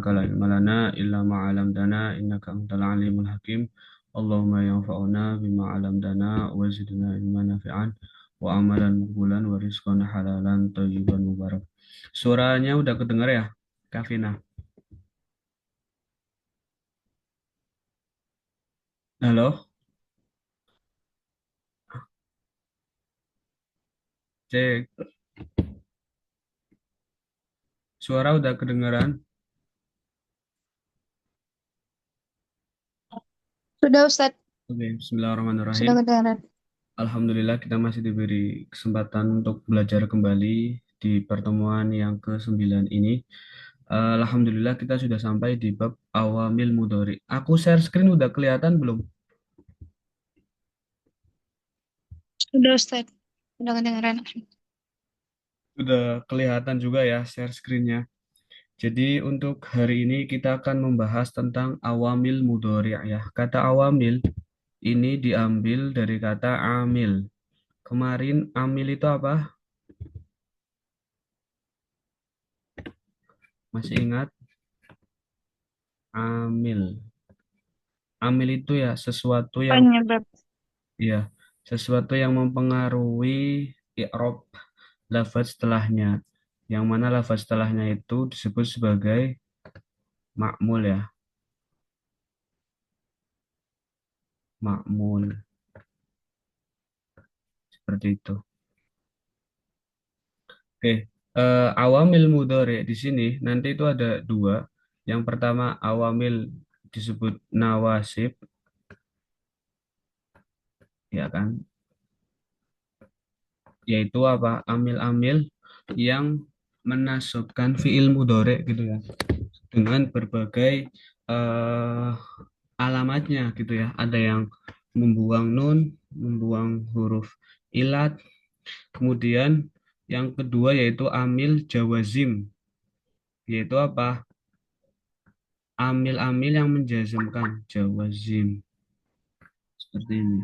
subhanaka la ilma lana illa ma 'allamtana innaka antal alimul hakim. Allahumma yanfa'una bima 'allamtana wa zidna ilman nafi'an wa amalan maqbulan wa rizqan halalan thayyiban mubarak. Suaranya udah kedengar ya, Kavina? Halo, cek. Suara udah kedengaran? Sudah Ustadz, Oke, sudah bismillahirrahmanirrahim. kedengaran. Alhamdulillah kita masih diberi kesempatan untuk belajar kembali di pertemuan yang ke-9 ini. Alhamdulillah kita sudah sampai di bab awamil mudhari. Aku share screen udah kelihatan belum? Sudah Ustadz, sudah kedengaran. Sudah kelihatan juga ya share screen-nya. Jadi untuk hari ini kita akan membahas tentang awamil mudhari ya. Kata awamil ini diambil dari kata amil. Kemarin amil itu apa? Masih ingat? Amil. Amil itu ya sesuatu yang Penyebab. ya sesuatu yang mempengaruhi i'rab lafaz setelahnya. Yang mana lafaz setelahnya itu disebut sebagai ma'mul ya, ma'mul seperti itu. Oke, awamil mudhari di sini nanti itu ada dua. Yang pertama awamil disebut nawasib, ya kan? Yaitu apa? Amil-amil yang menasabkan fiil mudhari gitu ya. Dengan berbagai eh, alamatnya gitu ya. Ada yang membuang nun, membuang huruf ilat. Kemudian yang kedua yaitu amil jawazim, yaitu apa? Amil-amil yang menjazmkan jawazim seperti ini.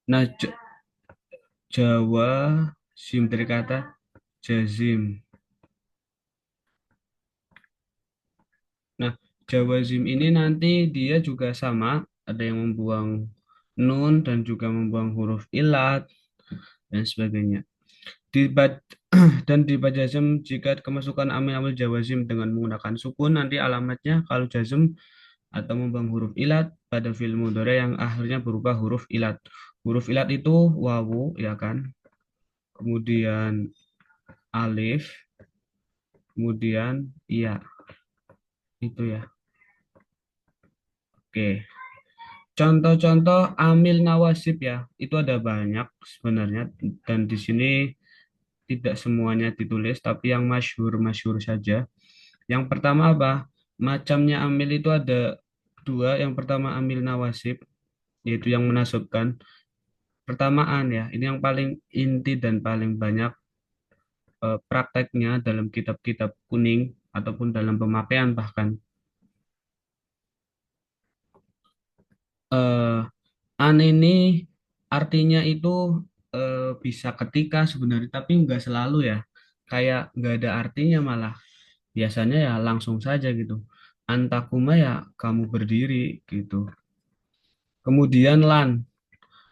Nah, jawazim dari kata jazim. Nah, jawazim ini nanti dia juga sama, ada yang membuang nun dan juga membuang huruf ilat dan sebagainya. Di bad- dan di bad jazm jika kemasukan amil-amil jawazim dengan menggunakan sukun nanti alamatnya kalau jazm atau membuang huruf ilat pada fi'il mudhari yang akhirnya berupa huruf ilat. Huruf ilat itu wawu ya kan, kemudian alif, kemudian iya itu ya. Oke. Contoh-contoh amil nawasib ya, itu ada banyak sebenarnya dan di sini tidak semuanya ditulis tapi yang masyhur-masyhur saja. Yang pertama apa? Macamnya amil itu ada dua. Yang pertama amil nawasib, yaitu yang menasabkan. Pertamaan ya, ini yang paling inti dan paling banyak prakteknya dalam kitab-kitab kuning ataupun dalam pemakaian bahkan. Eh, an ini artinya itu bisa ketika sebenarnya, tapi nggak selalu ya. Kayak nggak ada artinya malah. Biasanya ya langsung saja gitu. Antakuma ya kamu berdiri gitu. Kemudian lan.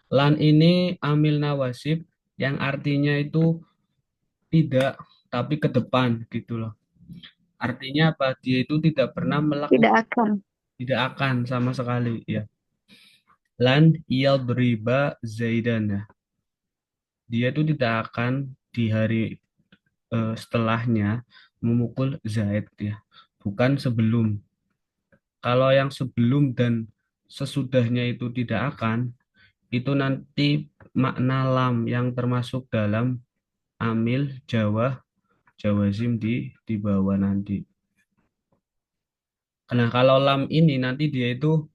Lan ini amil nawasib yang artinya itu tidak tapi ke depan gitu loh. Artinya apa? Dia itu tidak pernah Tidak melakukan, akan. tidak akan sama sekali ya. Lan yadriba zaidan ya. Dia itu tidak akan di hari setelahnya memukul Zaid ya. Bukan sebelum. Kalau yang sebelum dan sesudahnya itu tidak akan, itu nanti makna lam yang termasuk dalam amil jawazim di bawah nanti. Nah, kalau lam ini nanti dia itu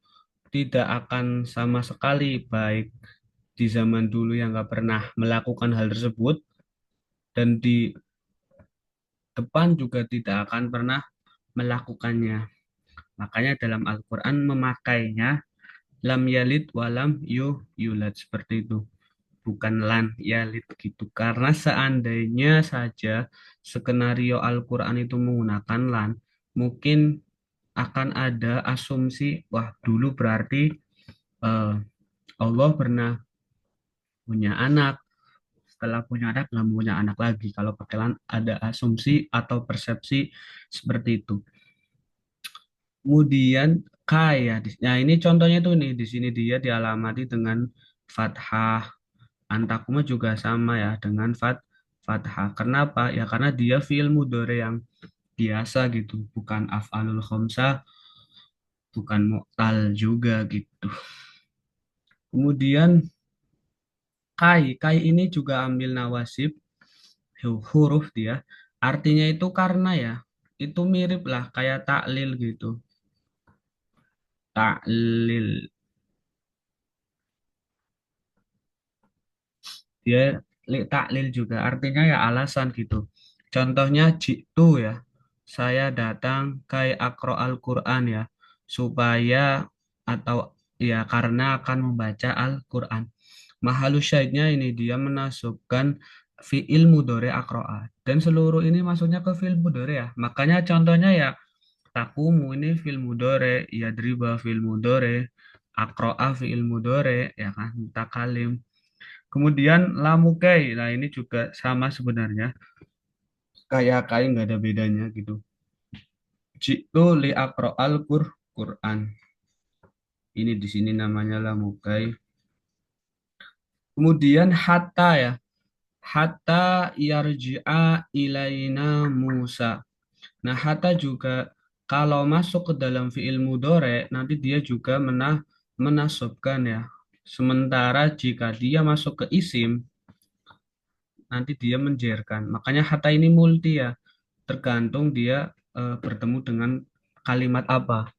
tidak akan sama sekali baik di zaman dulu yang nggak pernah melakukan hal tersebut dan di depan juga tidak akan pernah melakukannya. Makanya dalam Al-Quran memakainya lam yalid walam yulad seperti itu. bukan lan yalid gitu. Karena seandainya saja skenario Al-Quran itu menggunakan lan, mungkin akan ada asumsi, wah dulu berarti eh, Allah pernah punya anak, setelah punya anak nggak punya anak lagi. Kalau pakai lan ada asumsi atau persepsi seperti itu. Kemudian kaya, nah ini contohnya tuh nih di sini dia dialamati dengan fathah. Antakuma juga sama ya dengan fathah. Kenapa? Ya karena dia fiil mudhari yang biasa gitu, bukan af'alul khamsah, bukan mu'tal juga gitu. Kemudian kai ini juga ambil nawasib huruf dia. Artinya itu karena ya, itu mirip lah kayak taklil gitu. Taklil. Dia taklil juga artinya ya alasan gitu. Contohnya jitu ya. Saya datang kai akro Al-Quran ya. Supaya atau ya karena akan membaca Al-Quran. Mahalus syahidnya ini dia menasubkan fi'il mudhari akro'a. Dan seluruh ini masuknya ke fi'il mudhari ya. Makanya contohnya ya takumu ini fi'il mudhari, ya driba fi'il mudhari, akro'a fi'il mudhari, ya kan, mutakalim. Kemudian lamukai, nah ini juga sama sebenarnya, kayak kayak nggak ada bedanya gitu. Jitu li akro al Quran. Ini di sini namanya lamukai. Kemudian hatta ya, hatta yarji'a ilaina Musa. Nah hatta juga kalau masuk ke dalam fiil mudhore nanti dia juga menasabkan ya. Sementara jika dia masuk ke isim nanti dia menjerkan. Makanya hatta ini multi ya. Tergantung dia bertemu dengan kalimat apa.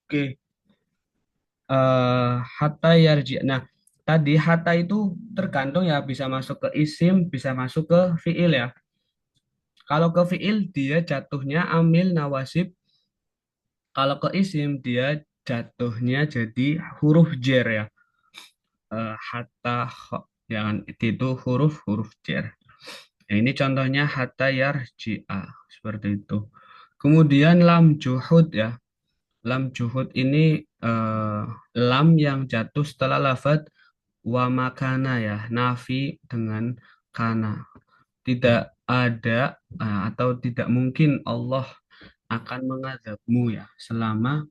Oke, hatta yarji. Nah, tadi hatta itu tergantung ya bisa masuk ke isim, bisa masuk ke fiil ya. Kalau ke fiil dia jatuhnya amil nawasib, kalau ke isim dia jatuhnya jadi huruf jer ya. Hatta jangan itu huruf jer. Nah, ini contohnya hatta yarji'a seperti itu. Kemudian lam juhud ya. Lam juhud ini eh, lam yang jatuh setelah lafadz wa makana ya, nafi dengan kana. Tidak ada atau tidak mungkin Allah akan mengazabmu ya selama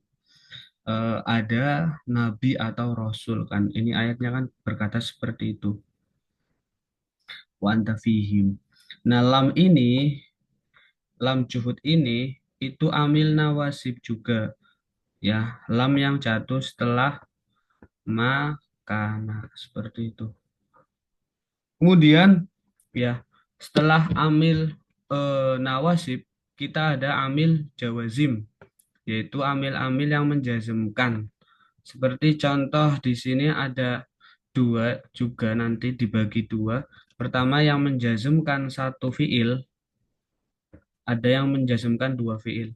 ada nabi atau rasul kan. Ini ayatnya kan berkata seperti itu. Wa anta fihim. Nah, lam juhud ini itu amil nawasib juga ya, lam yang jatuh setelah makana seperti itu. Kemudian ya setelah amil nawasib kita ada amil jawazim yaitu amil-amil yang menjazmkan. Seperti contoh di sini ada dua juga nanti dibagi dua. Pertama yang menjazmkan satu fiil, ada yang menjazmkan dua fiil.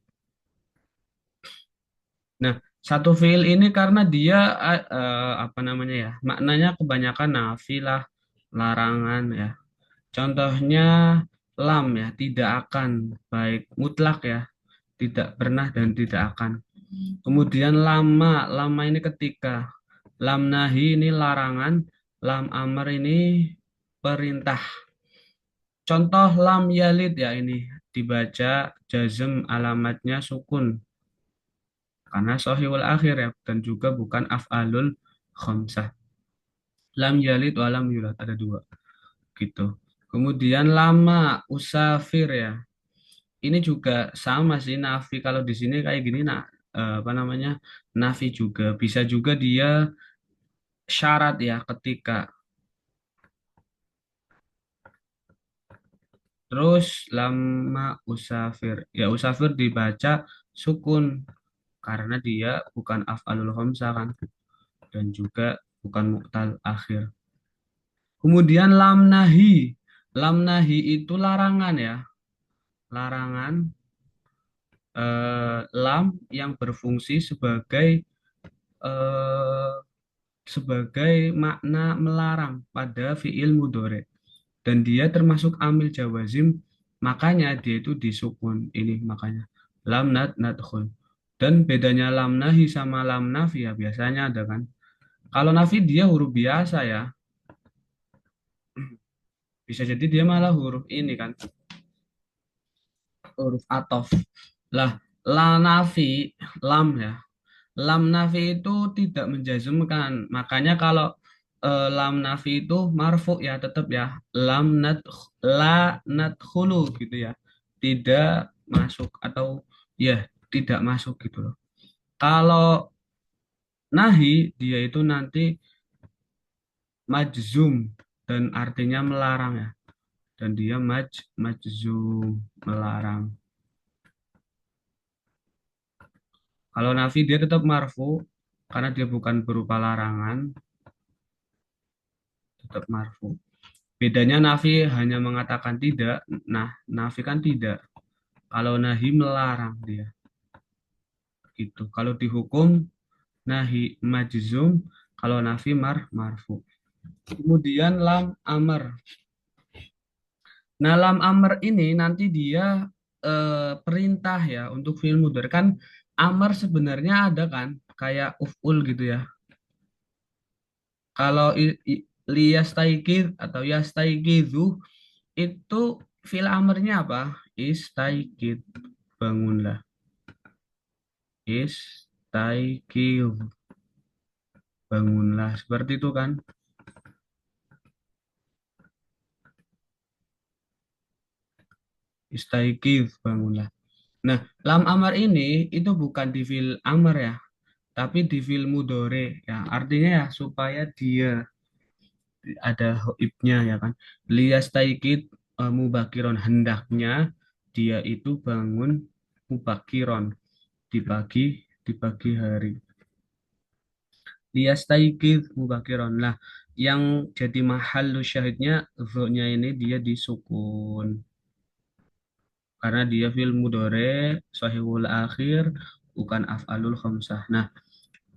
Nah, satu fiil ini karena dia apa namanya ya, maknanya kebanyakan nafi lah, larangan ya. Contohnya lam ya, tidak akan, baik mutlak ya, tidak pernah dan tidak akan. Kemudian lama ini ketika. Lam nahi ini larangan, lam amr ini perintah. Contoh lam yalid ya ini dibaca jazm alamatnya sukun karena sohiwal akhir ya dan juga bukan af'alul khamsah. Lam yalid wa lam yulad ada dua gitu. Kemudian lama usafir ya. Ini juga sama sih nafi kalau di sini kayak gini nah apa namanya? Nafi juga bisa juga dia syarat ya ketika Terus lama usafir. Ya usafir dibaca sukun karena dia bukan af'alul khamsah kan dan juga bukan mu'tal akhir. Kemudian lam nahi. Lam nahi itu larangan ya. Larangan lam yang berfungsi eh, sebagai makna melarang pada fiil mudhari dan dia termasuk amil jawazim, makanya dia itu disukun ini makanya lam nadkhul. Dan bedanya lam nahi sama lam nafi ya biasanya ada kan, kalau nafi dia huruf biasa ya, bisa jadi dia malah huruf ini kan, huruf atof lah. La nafi, lam ya, lam nafi itu tidak menjazmkan. Makanya kalau lam nafi itu marfu ya tetap ya. La nadkhulu gitu ya. Tidak masuk atau ya tidak masuk gitu loh. Kalau nahi dia itu nanti majzum dan artinya melarang ya. Dan dia majzum melarang. Kalau nafi dia tetap marfu karena dia bukan berupa larangan, tetap marfu. Bedanya nafi hanya mengatakan tidak, nah nafi kan tidak. Kalau nahi melarang dia, gitu. Kalau dihukum nahi majzum, kalau nafi marfu. Kemudian lam amr. Nah lam amr ini nanti dia perintah ya untuk fi'il mudhari kan, amr sebenarnya ada kan kayak uf'ul gitu ya. Kalau liyastaikid atau yastaikidu itu fil amarnya apa? Istaikid, bangunlah. Istaikid, bangunlah. Seperti itu kan? Istaikid, bangunlah. Nah, lam amar ini itu bukan di fil amar ya, tapi di fil mudore ya. Artinya ya supaya dia ada hoibnya ya kan. Liyastaikid mubakiron, hendaknya dia itu bangun mubakiron di pagi hari. Liyastaikid mubakiron. Lah, yang jadi mahallu syahidnya nya ini dia disukun karena dia fil mudore sahihul akhir bukan af'alul khamsah. Nah,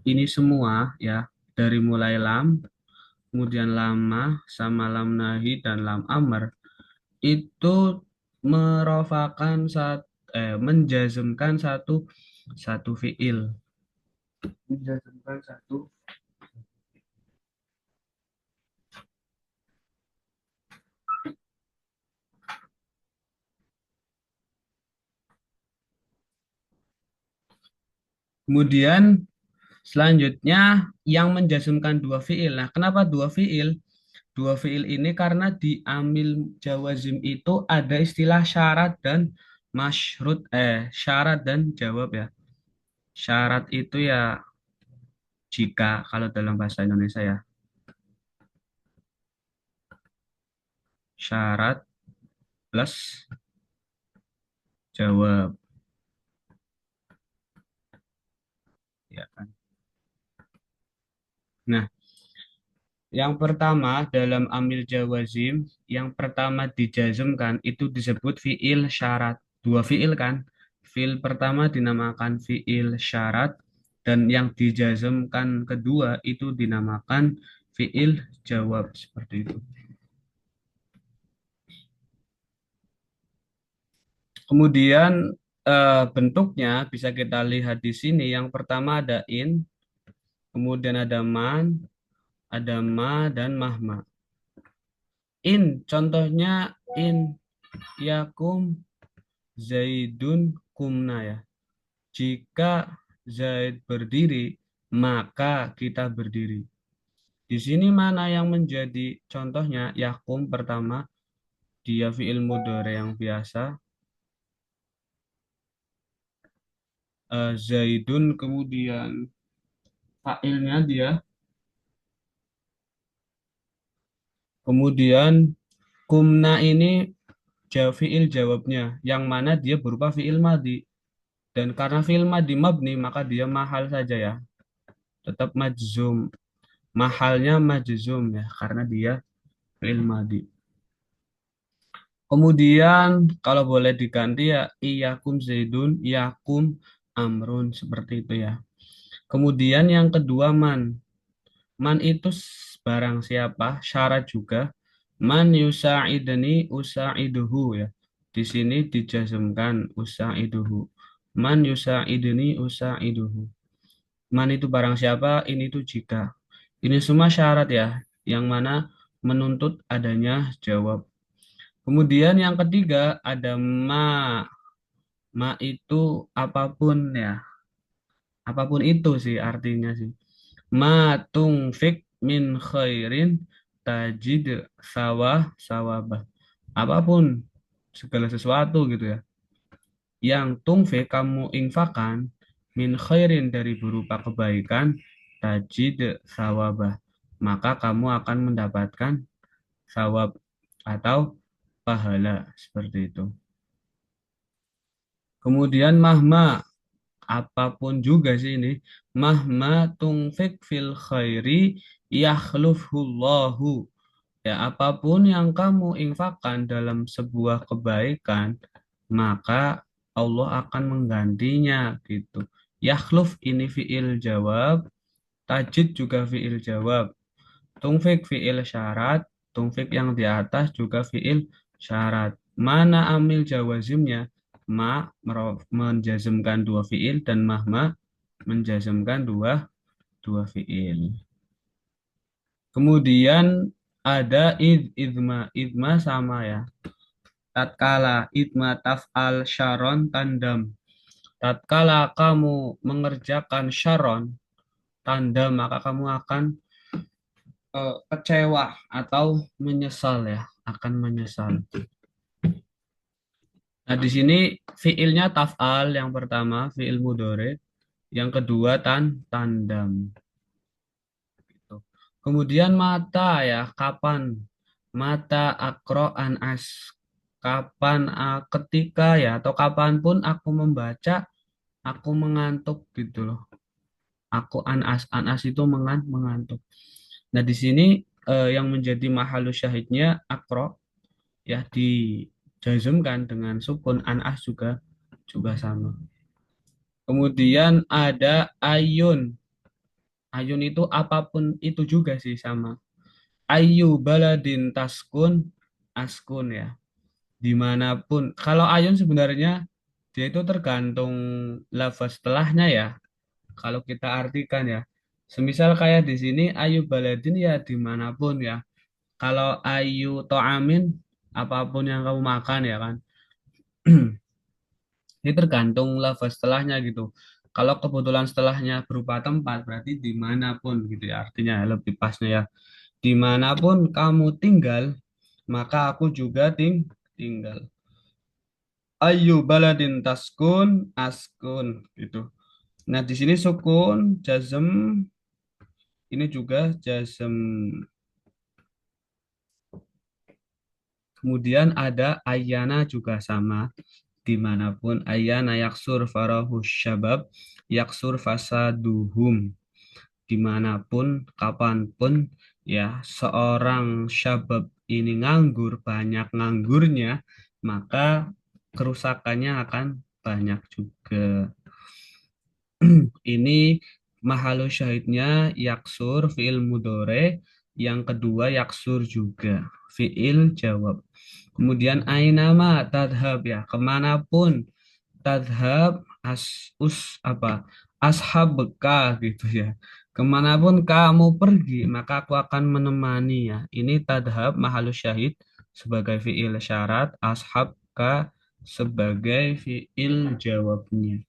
ini semua ya dari mulai lam, kemudian lama sama lam nahi dan lam amr itu merofakan menjazmkan satu satu fiil. Menjazmkan satu. Kemudian selanjutnya yang menjazmkan dua fiil. Nah, kenapa dua fiil? Dua fiil ini karena di amil jawazim itu ada istilah syarat dan masyrut, syarat dan jawab ya. Syarat itu ya jika kalau dalam bahasa Indonesia ya. Syarat plus jawab ya kan. Nah, yang pertama dalam amil jawazim, yang pertama dijazmkan itu disebut fiil syarat. Dua fiil kan? Fiil pertama dinamakan fiil syarat dan yang dijazmkan kedua itu dinamakan fiil jawab seperti itu. Kemudian bentuknya bisa kita lihat di sini. Yang pertama ada in, kemudian ada man, ada ma dan mahma. In contohnya in yakum Zaidun kumna ya. Jika Zaid berdiri, maka kita berdiri. Di sini mana yang menjadi contohnya? Yakum pertama, dia fiil mudhari yang biasa. Zaidun kemudian fa'ilnya dia. Kemudian kumna ini fiil jawabnya yang mana dia berupa fiil madi. Dan karena fiil madi mabni maka dia mahal saja ya. Tetap majzum. Mahalnya majzum ya karena dia fiil madi. Kemudian kalau boleh diganti ya iyakum zaidun, iyakum amrun seperti itu ya. Kemudian yang kedua man. Man itu barang siapa, syarat juga. Man yusa'idni usa'iduhu ya. Di sini dijazmkan usa'iduhu. Man yusa'idni usa'iduhu. Man itu barang siapa, ini tuh jika. Ini semua syarat ya, yang mana menuntut adanya jawab. Kemudian yang ketiga ada ma. Ma itu apapun ya. Apapun itu sih artinya sih. Ma tungfik min khairin tajid sawabah. Apapun segala sesuatu gitu ya. Yang tungfik kamu infakkan min khairin dari berupa kebaikan tajid sawabah. Maka kamu akan mendapatkan sawab atau pahala seperti itu. Kemudian mahma apapun juga sih ini mahma tungfik fil khairi yakhlufhullahu ya apapun yang kamu infakkan dalam sebuah kebaikan maka Allah akan menggantinya gitu. Yakhluf ini fiil jawab, tajid juga fiil jawab, tungfik fiil syarat, tungfik yang di atas juga fiil syarat. Mana amil jawazimnya? Ma menjazmkan dua fiil dan mahma menjazmkan dua fiil. Kemudian ada idma sama ya. Tatkala idma taf'al syaron tandam. Tatkala kamu mengerjakan syaron tandam maka kamu akan kecewa atau menyesal ya, akan menyesal. Nah, di sini fiilnya taf'al yang pertama, fiil mudhari, yang kedua tandam gitu. Kemudian mata ya, kapan? Mata akro'an as kapan ketika ya atau kapanpun aku membaca, aku mengantuk gitu loh. Aku anas itu mengantuk. Nah, di sini yang menjadi mahalus syahidnya akro ya dijazmkan dengan sukun anas juga sama. Kemudian ada ayun. Ayun itu apapun itu juga sih sama. Ayu baladin taskun askun ya. Dimanapun. Kalau ayun sebenarnya dia itu tergantung lafaz setelahnya ya. Kalau kita artikan ya. Semisal kayak di sini ayu baladin ya dimanapun ya. Kalau ayu to'amin apapun yang kamu makan ya kan. Ini tergantung lafaz setelahnya gitu. Kalau kebetulan setelahnya berupa tempat, berarti dimanapun gitu ya. Artinya lebih pasnya ya. Dimanapun kamu tinggal, maka aku juga tinggal. Ayu baladin taskun, askun gitu. Nah, di sini sukun, jazm, ini juga jazm. Kemudian ada ayana juga sama. Dimanapun ayana yaksur farahus syabab, yaksur fasaduhum. Dimanapun, kapanpun, ya seorang syabab ini nganggur, banyak nganggurnya, maka kerusakannya akan banyak juga. Ini mahalus syahidnya yaksur fiil mudore, yang kedua yaksur juga fiil jawab. Kemudian ainama tadhab ya kemanapun tadhab apa ashab bekal gitu ya. Kemanapun kamu pergi maka aku akan menemani ya. Ini tadhab mahalus syahid sebagai fiil syarat, ashab ka sebagai fiil jawabnya.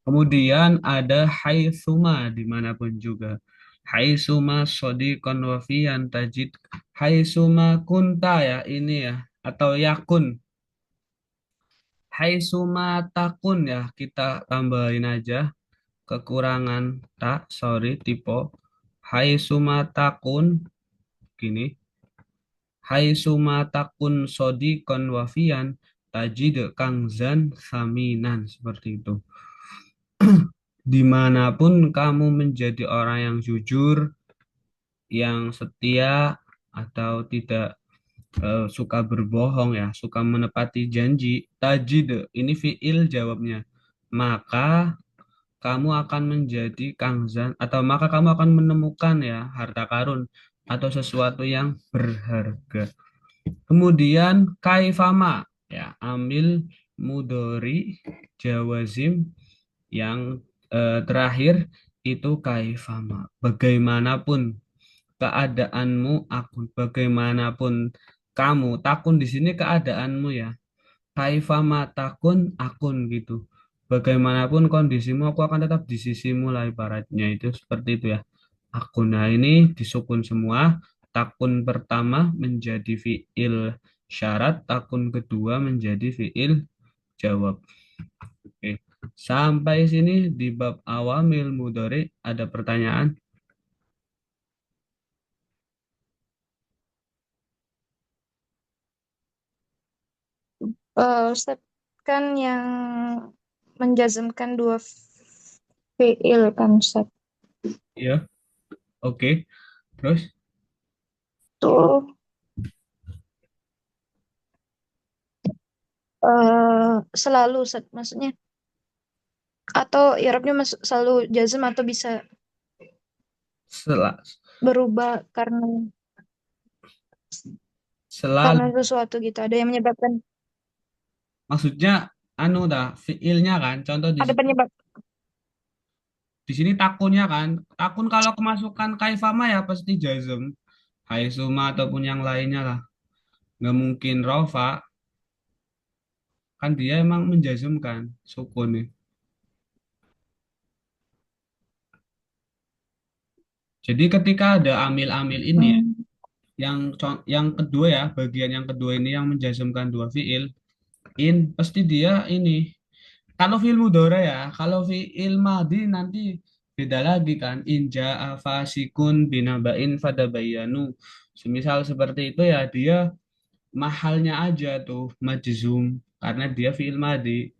Kemudian ada haitsuma dimanapun juga. Haitsuma sodikon wafian tajid. Haitsuma kunta ya ini ya. Atau yakun. Haitsuma takun ya. Kita tambahin aja. Kekurangan tak. Sorry typo. Haitsuma takun. Gini. Hai sumatakun sodikon wafian tajid kangzan saminan seperti itu. Dimanapun kamu menjadi orang yang jujur, yang setia atau tidak suka berbohong ya, suka menepati janji. Tajid ini fiil jawabnya. Maka kamu akan menjadi kangzan atau maka kamu akan menemukan ya harta karun atau sesuatu yang berharga. Kemudian kaifama ya, ambil mudori jawazim yang terakhir itu kaifama. Bagaimanapun keadaanmu, akun bagaimanapun kamu, takun di sini keadaanmu ya. Kaifama takun akun gitu. Bagaimanapun kondisimu, aku akan tetap di sisimu lah ibaratnya itu seperti itu ya. Akun, nah ini disukun semua. Takun pertama menjadi fiil syarat, takun kedua menjadi fiil jawab. Oke. Sampai sini di bab awamil mudhari ada pertanyaan? Ustaz, kan yang menjazmkan dua fiil kan Ustaz. Iya, oke. Terus Tuh selalu Ustaz, maksudnya atau i'rabnya selalu jazm atau bisa sel- berubah karena selalu sesuatu gitu. Ada yang menyebabkan, maksudnya anu dah fiilnya kan. Contoh ada penyebab. di sini takunnya kan. Takun kalau kemasukan kaifama ya pasti jazm. Hai suma ataupun yang lainnya lah. Nggak mungkin rofa kan dia emang menjazmkan sukun nih. Jadi ketika ada amil-amil ini ya, Hmm. yang kedua ya, bagian yang kedua ini yang menjazmkan dua fiil, in pasti dia ini. Kalau fiil mudhari ya, kalau fiil madhi nanti beda lagi kan. In jaa fasikun binaba'in fadabayanu. Semisal seperti itu ya dia mahalnya aja tuh majzum karena dia fiil madhi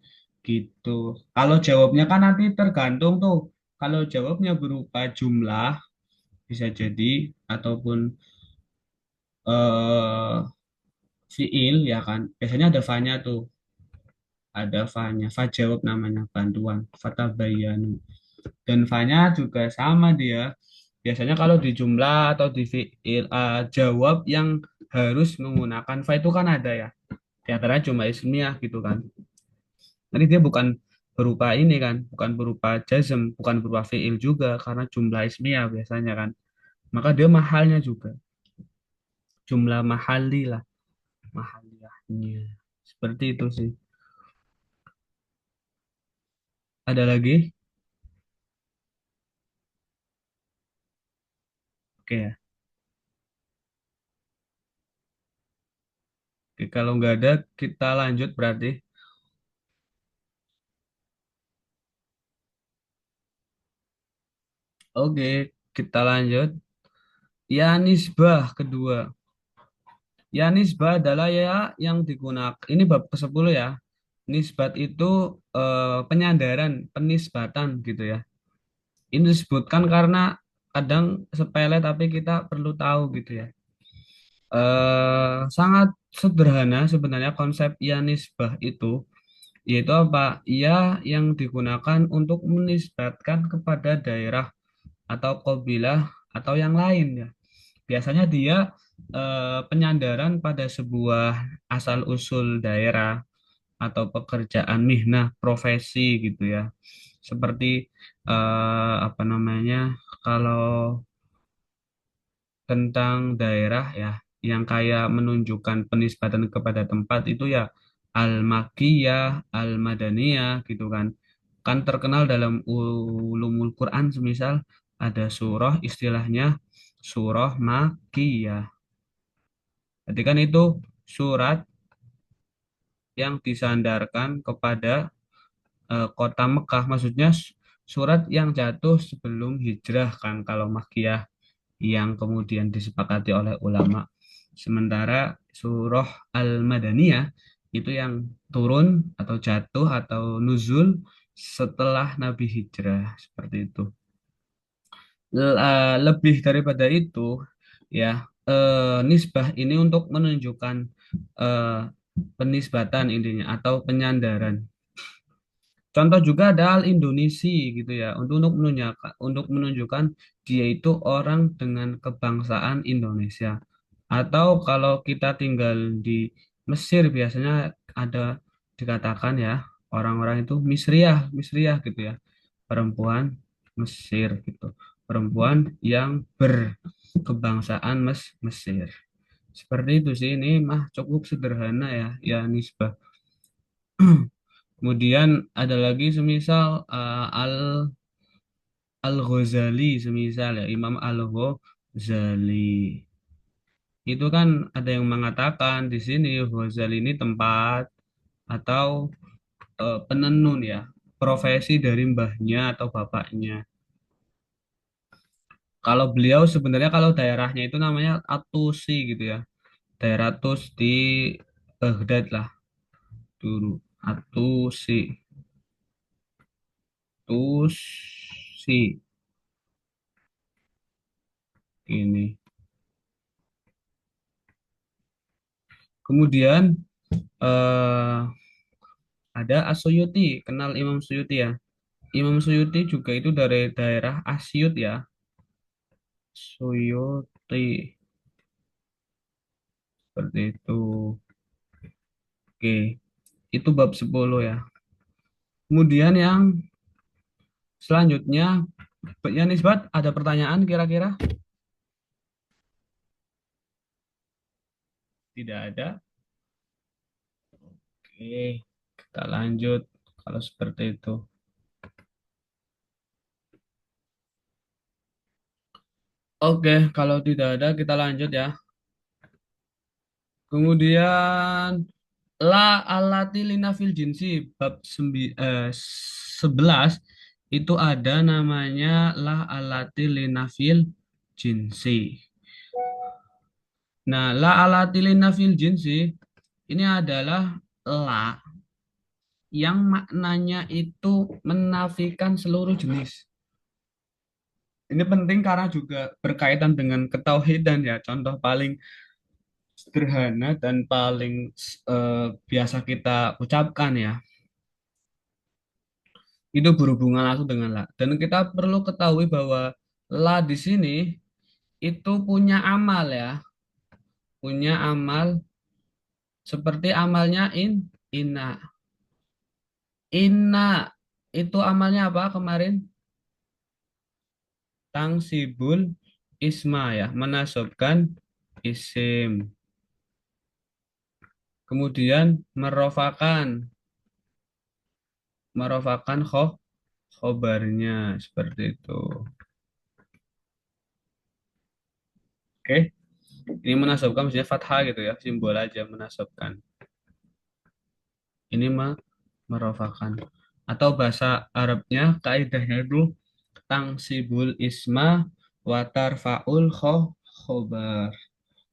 gitu. Kalau jawabnya kan nanti tergantung tuh. Kalau jawabnya berupa jumlah bisa jadi ataupun eh fiil ya kan. Biasanya ada fa-nya tuh. Ada fa-nya, fa jawab namanya bantuan, fatabayanu. Dan fa-nya juga sama dia. Biasanya kalau di jumlah atau di fiil jawab yang harus menggunakan fa itu kan ada ya. Di antaranya cuma ismiyah gitu kan. Jadi dia bukan berupa ini kan, bukan berupa jazm, bukan berupa fiil juga karena jumlah ismiyah biasanya kan. Maka dia mahalnya juga. Jumlah mahali lah, mahaliyahnya. Seperti itu sih. Ada lagi? Oke ya. Oke, kalau nggak ada kita lanjut berarti. Oke, kita lanjut. Ya nisbah kedua. Ya nisbah adalah ya yang digunakan. Ini bab ke-10 ya. Nisbat itu penyandaran, penisbatan gitu ya. Ini disebutkan karena kadang sepele tapi kita perlu tahu gitu ya. Sangat sederhana sebenarnya konsep ya nisbah itu, yaitu apa? Ya yang digunakan untuk menisbatkan kepada daerah atau kabilah atau yang lain ya. Biasanya dia penyandaran pada sebuah asal-usul daerah atau pekerjaan mihnah profesi gitu ya. Seperti apa namanya? Kalau tentang daerah ya yang kayak menunjukkan penisbatan kepada tempat itu ya al-Makkiyah, al-Madaniyah gitu kan. Kan terkenal dalam ulumul Quran semisal ada surah istilahnya surah Makkiyah. Jadi kan itu surat yang disandarkan kepada kota Mekah, maksudnya surat yang jatuh sebelum hijrah kan kalau Makkiyah yang kemudian disepakati oleh ulama. Sementara surah Al-Madaniyah itu yang turun atau jatuh atau nuzul setelah Nabi hijrah seperti itu. Lebih daripada itu, ya, nisbah ini untuk menunjukkan eh, penisbatan intinya atau penyandaran. Contoh juga ada Al-Indonesi gitu ya, untuk menunjukkan dia itu orang dengan kebangsaan Indonesia. Atau kalau kita tinggal di Mesir biasanya ada dikatakan ya orang-orang itu Misriah, Misriah gitu ya, perempuan Mesir gitu, perempuan yang berkebangsaan Mesir. Seperti itu sih, ini mah cukup sederhana ya, ya nisbah. Kemudian ada lagi semisal Al-Ghazali, semisal ya Imam Al-Ghazali. Itu kan ada yang mengatakan di sini Ghazali ini tempat atau penenun ya, profesi dari mbahnya atau bapaknya. Kalau beliau sebenarnya kalau daerahnya itu namanya Atusi gitu ya. Daerah Tus di Baghdad lah dulu. Atusi, Tusi ini. Kemudian eh, ada Asyuyuti, kenal Imam Suyuti ya. Imam Suyuti juga itu dari daerah Asyut ya. Suyuti, seperti itu. Oke, itu bab 10 ya. Kemudian yang selanjutnya, ya Nisbat, ada pertanyaan kira-kira? Tidak ada. Oke, kita lanjut kalau seperti itu. Oke, kalau tidak ada kita lanjut ya. Kemudian la alati lina fil jinsi bab 11 itu ada namanya la alati lina fil jinsi. Nah, la alati lina fil jinsi ini adalah la yang maknanya itu menafikan seluruh jenis. Ini penting karena juga berkaitan dengan ketauhidan ya. Contoh paling sederhana dan paling biasa kita ucapkan ya. Itu berhubungan langsung dengan la. Dan kita perlu ketahui bahwa la di sini itu punya amal ya, punya amal seperti amalnya inna. Inna itu amalnya apa kemarin? Tangsibul isma ya, menasobkan isim. Kemudian merofakan khobarnya seperti itu. Oke, ini menasobkan maksudnya fathah gitu ya, simbol aja menasobkan. Ini merofakan. Atau bahasa Arabnya kaidahnya itu tangsibul isma watar faul khobar.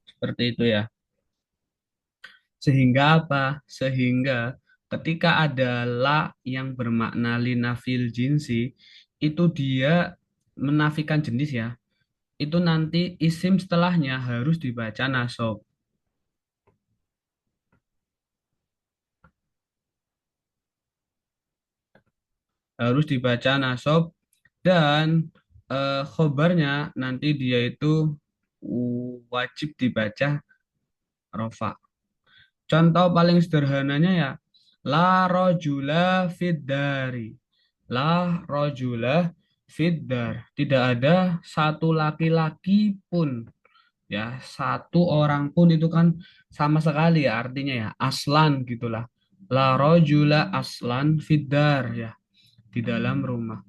Seperti itu ya. Sehingga apa? Sehingga ketika ada la yang bermakna linafil jinsi, itu dia menafikan jenis ya. Itu nanti isim setelahnya harus dibaca nasab. Harus dibaca nasab dan khobarnya nanti dia itu wajib dibaca rofa. Contoh paling sederhananya ya, la rojula fiddari. La rojula fiddar. Tidak ada satu laki-laki pun. Ya, satu orang pun itu kan sama sekali ya artinya ya, aslan gitulah. La rojula aslan fiddar ya, di dalam rumah.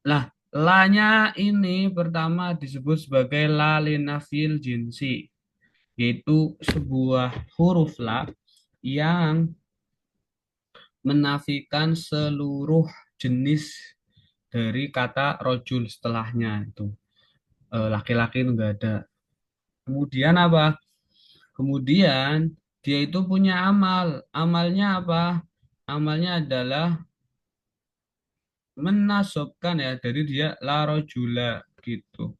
Nah, lanya ini pertama disebut sebagai la linafil jinsi, yaitu sebuah huruf la yang menafikan seluruh jenis dari kata rojul setelahnya itu. Laki-laki itu enggak ada. Kemudian apa? Kemudian dia itu punya amal. Amalnya apa? Amalnya adalah menasobkan ya. Dari dia la rojula gitu.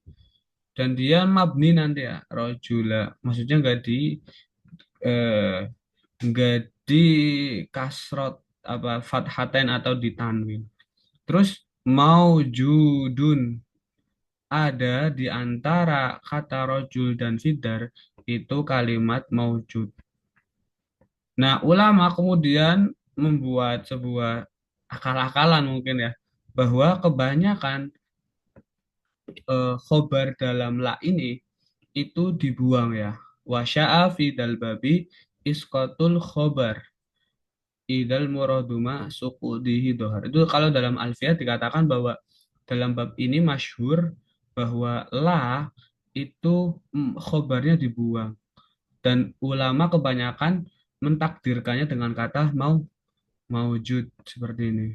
Dan dia mabni nanti ya, rojula. Maksudnya eh, nggak di kasrot apa fathatain atau ditanwin. Terus maujudun ada di antara kata rojul dan fidar itu kalimat maujud. Nah, ulama kemudian membuat sebuah akal-akalan mungkin ya, bahwa kebanyakan khobar dalam la ini itu dibuang ya. Wasya'a fi dal babi iskotul khobar idal muraduma suqudihi dohar. Itu kalau dalam Alfiah dikatakan bahwa dalam bab ini masyhur bahwa la itu khobarnya dibuang. Dan ulama kebanyakan mentakdirkannya dengan kata maujud seperti ini.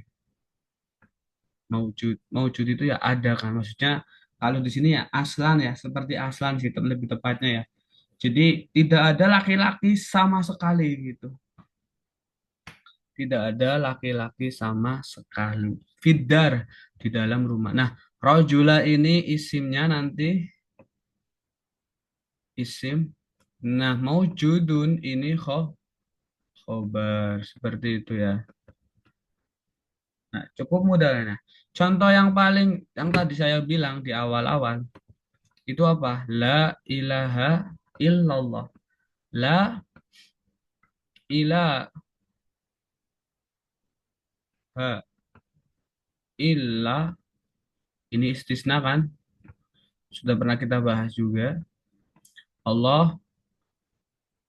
Maujud itu ya ada kan. Maksudnya kalau di sini ya aslan ya, seperti aslan sih lebih tepatnya ya. Jadi tidak ada laki-laki sama sekali gitu. Tidak ada laki-laki sama sekali. Fiddar di dalam rumah. Nah, rojula ini isimnya nanti isim. Nah, maujudun ini khobar seperti itu ya. Nah, cukup mudah ya. Nah, contoh yang paling yang tadi saya bilang di awal-awal itu apa? La ilaha illallah. La ilaha illa ini istisna kan? Sudah pernah kita bahas juga. Allah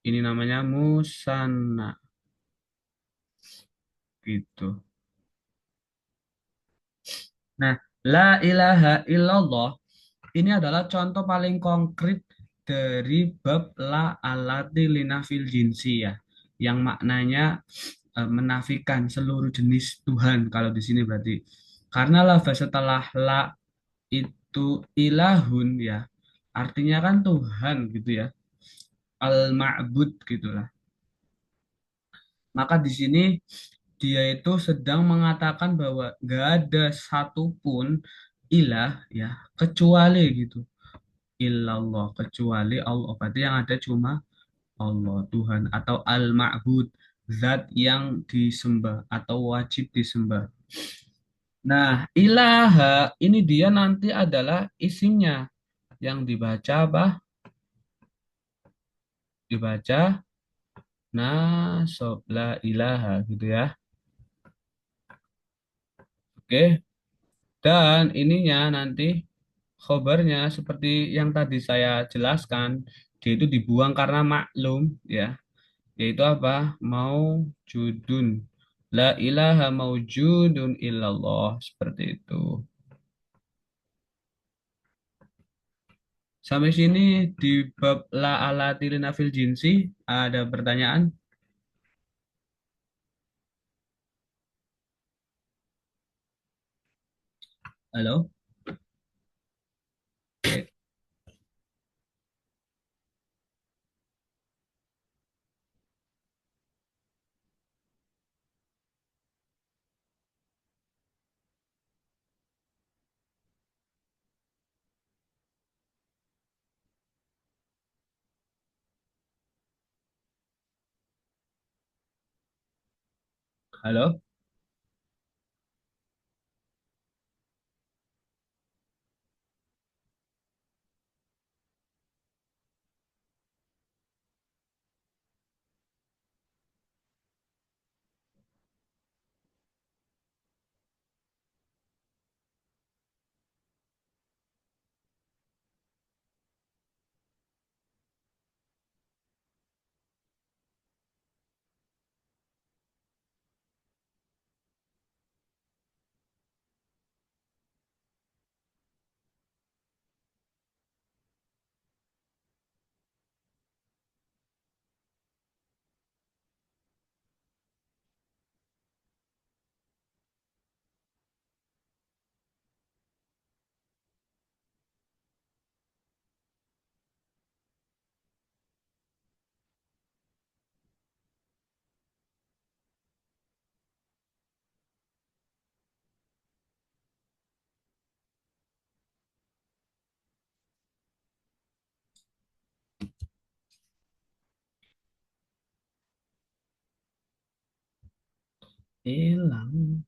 ini namanya musanna gitu. Nah, la ilaha illallah ini adalah contoh paling konkret dari bab la alati linafil jinsi ya, yang maknanya menafikan seluruh jenis Tuhan kalau di sini berarti. Karena lafaz setelah la itu ilahun ya, artinya kan Tuhan gitu ya, al-ma'bud gitulah. Maka di sini dia itu sedang mengatakan bahwa gak ada satupun ilah ya kecuali gitu. Illallah kecuali Allah. Berarti yang ada cuma Allah Tuhan atau al-ma'bud zat yang disembah atau wajib disembah. Nah, ilaha ini dia nanti adalah isimnya yang dibaca apa? Dibaca nasob la ilaha gitu ya. Oke. Dan ininya nanti khobarnya seperti yang tadi saya jelaskan, dia itu dibuang karena maklum ya, yaitu apa? Maujudun. La ilaha maujudun illallah seperti itu. Sampai sini di bab la ala tilina fil jinsi ada pertanyaan? Halo? Oke. Halo? Hilang.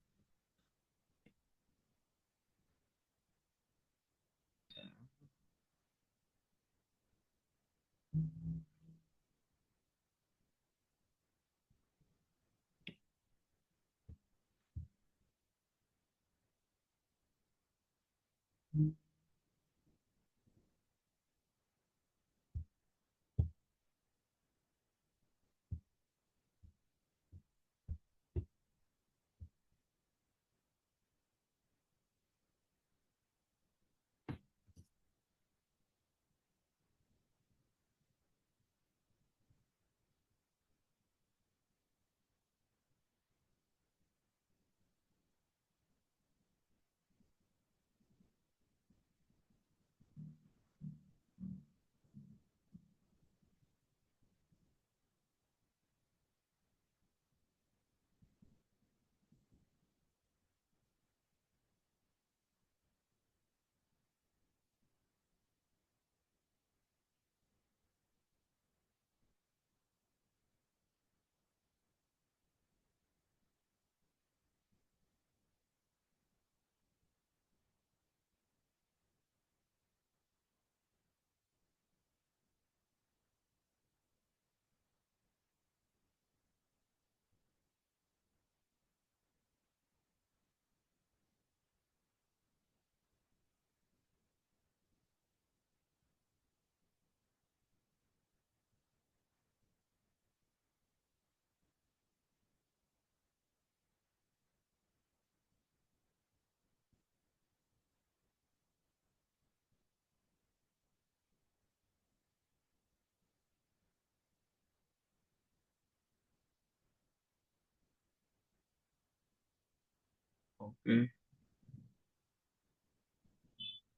Oke.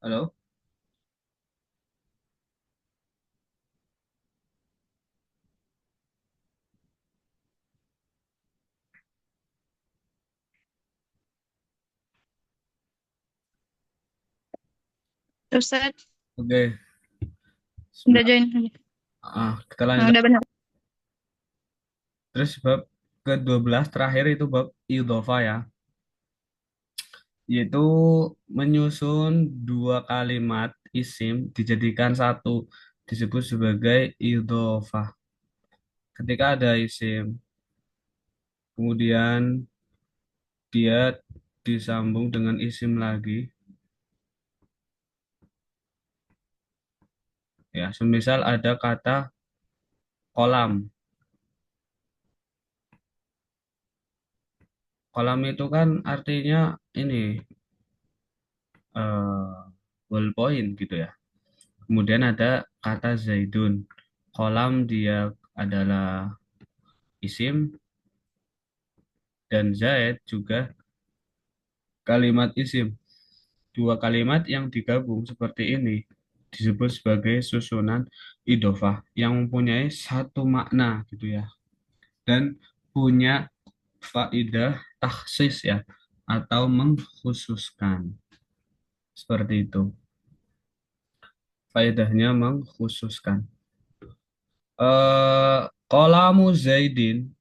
Halo. Ustaz, Oke. udah Sebentar. join. Kita Oh, lanjut. udah benar. Terus bab ke-12 terakhir itu bab idhofah ya, yaitu menyusun dua kalimat isim dijadikan satu disebut sebagai idhofah. Ketika ada isim, kemudian dia disambung dengan isim lagi, ya, semisal ada kata kolam. Kolam itu kan artinya ini eh, ballpoint gitu ya. Kemudian ada kata Zaidun. Kolam dia adalah isim dan Zaid juga kalimat isim. Dua kalimat yang digabung seperti ini disebut sebagai susunan idofah yang mempunyai satu makna gitu ya. Dan punya faidah taksis ya atau mengkhususkan. Seperti itu. Faedahnya mengkhususkan. Kolamu Zaidin